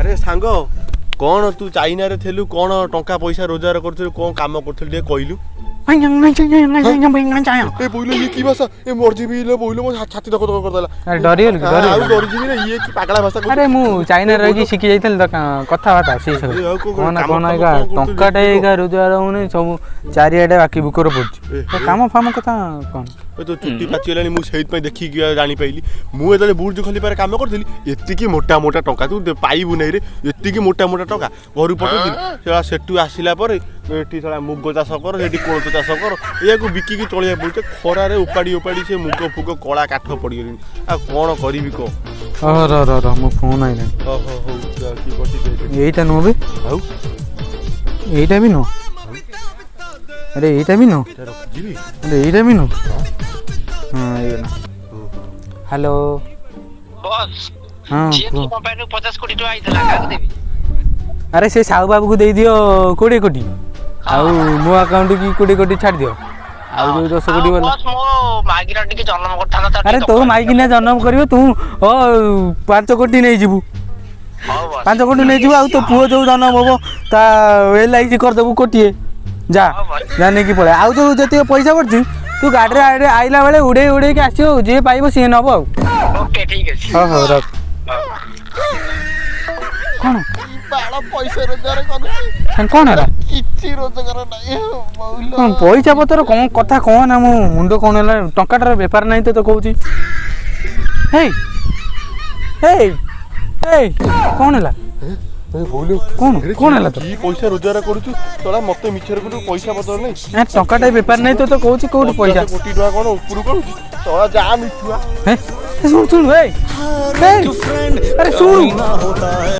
अरे सांग कौन तू चाइना रे थेलु कौन टंका पैसा रोजगार करथलु कोन काम करथलु दे कहलु ए बोइलो ये की भाषा ए मर्जी बिलो बोइलो मो छाती धक धक कर देला अरे डरियल डरि जिबी रे ये की पागला भाषा अरे मु चाइना रे की शिखि जाइतल त कथा बाता से सब कोन आइगा टंका टेगा रोजगार होने सब चारियाडे बाकी बुकर पड़छ काम फाम कथा कोन ए तो चुट्टी पाचिलानी मु सहित पे देखि कि जानि पाइली मु एतले बुर्ज खलीफा काम करथली एत्ती मोटा मोटा टंका तू पाइबु नै रे एत्ती मोटा मोटा टंका घरु पठौथिली सेला सेटु आसिला पर एठी थला मुग चाष कर एठी कोळथ चाष कर या को बिकी की चलिया पड़े खरा रे उपाड़ी उपाड़ी से मुग फुग कला काठ पड़ी गली आ कोन करबी को र मो फोन आइला हो की कटी एटा नो बे आउ एटा भी नो अरे एटा भी नो जीबी अरे एटा भी नो हां ये ना हेलो बॉस हां जीएमसी कंपनी 50 कोटी तो आइतला का देबी अरे से साहू बाबू को दे दियो 20 कोटी आउ मो अकाउंट की 20 कोटी छाड़ दियो आउ जो 10 कोटी वाला बॉस मो मागिरा टिके जन्म करथाना त अरे तो माइकी ने जन्म करियो तू ओ 5 कोटी नै जीबू हां बॉस 5 कोटी नै जीबू आउ तो पुओ जो जन्म होबो ता एलआईसी कर देबू कोटिए जा जाने की पड़े आउ जो जति पैसा पड़ती तू गाड़ी रे आइला बेले उड़े उड़े के आसियो जे पाइबो से नबो आउ ओके ठीक है हां हां रख कोन बाला पैसा रोजगार करू कोन हला किछि रोजगार नै बहुलो कोन पैसा पतर कोन कथा कोन हम मुंडो कोन हला टंकाटार व्यापार नै तो कहूची हे हे हे कोन हला ए बोलू कोन कोन हला तो की पैसा रोजगार करूछु तोला मते मिछर को पैसा पतर नै ए टंकाटा व्यापार नै तो कहूची कोड पैसा कोटी टका कोन ऊपर करूछु तोला जा मिठुआ हे सुन सुन हे अरे सुन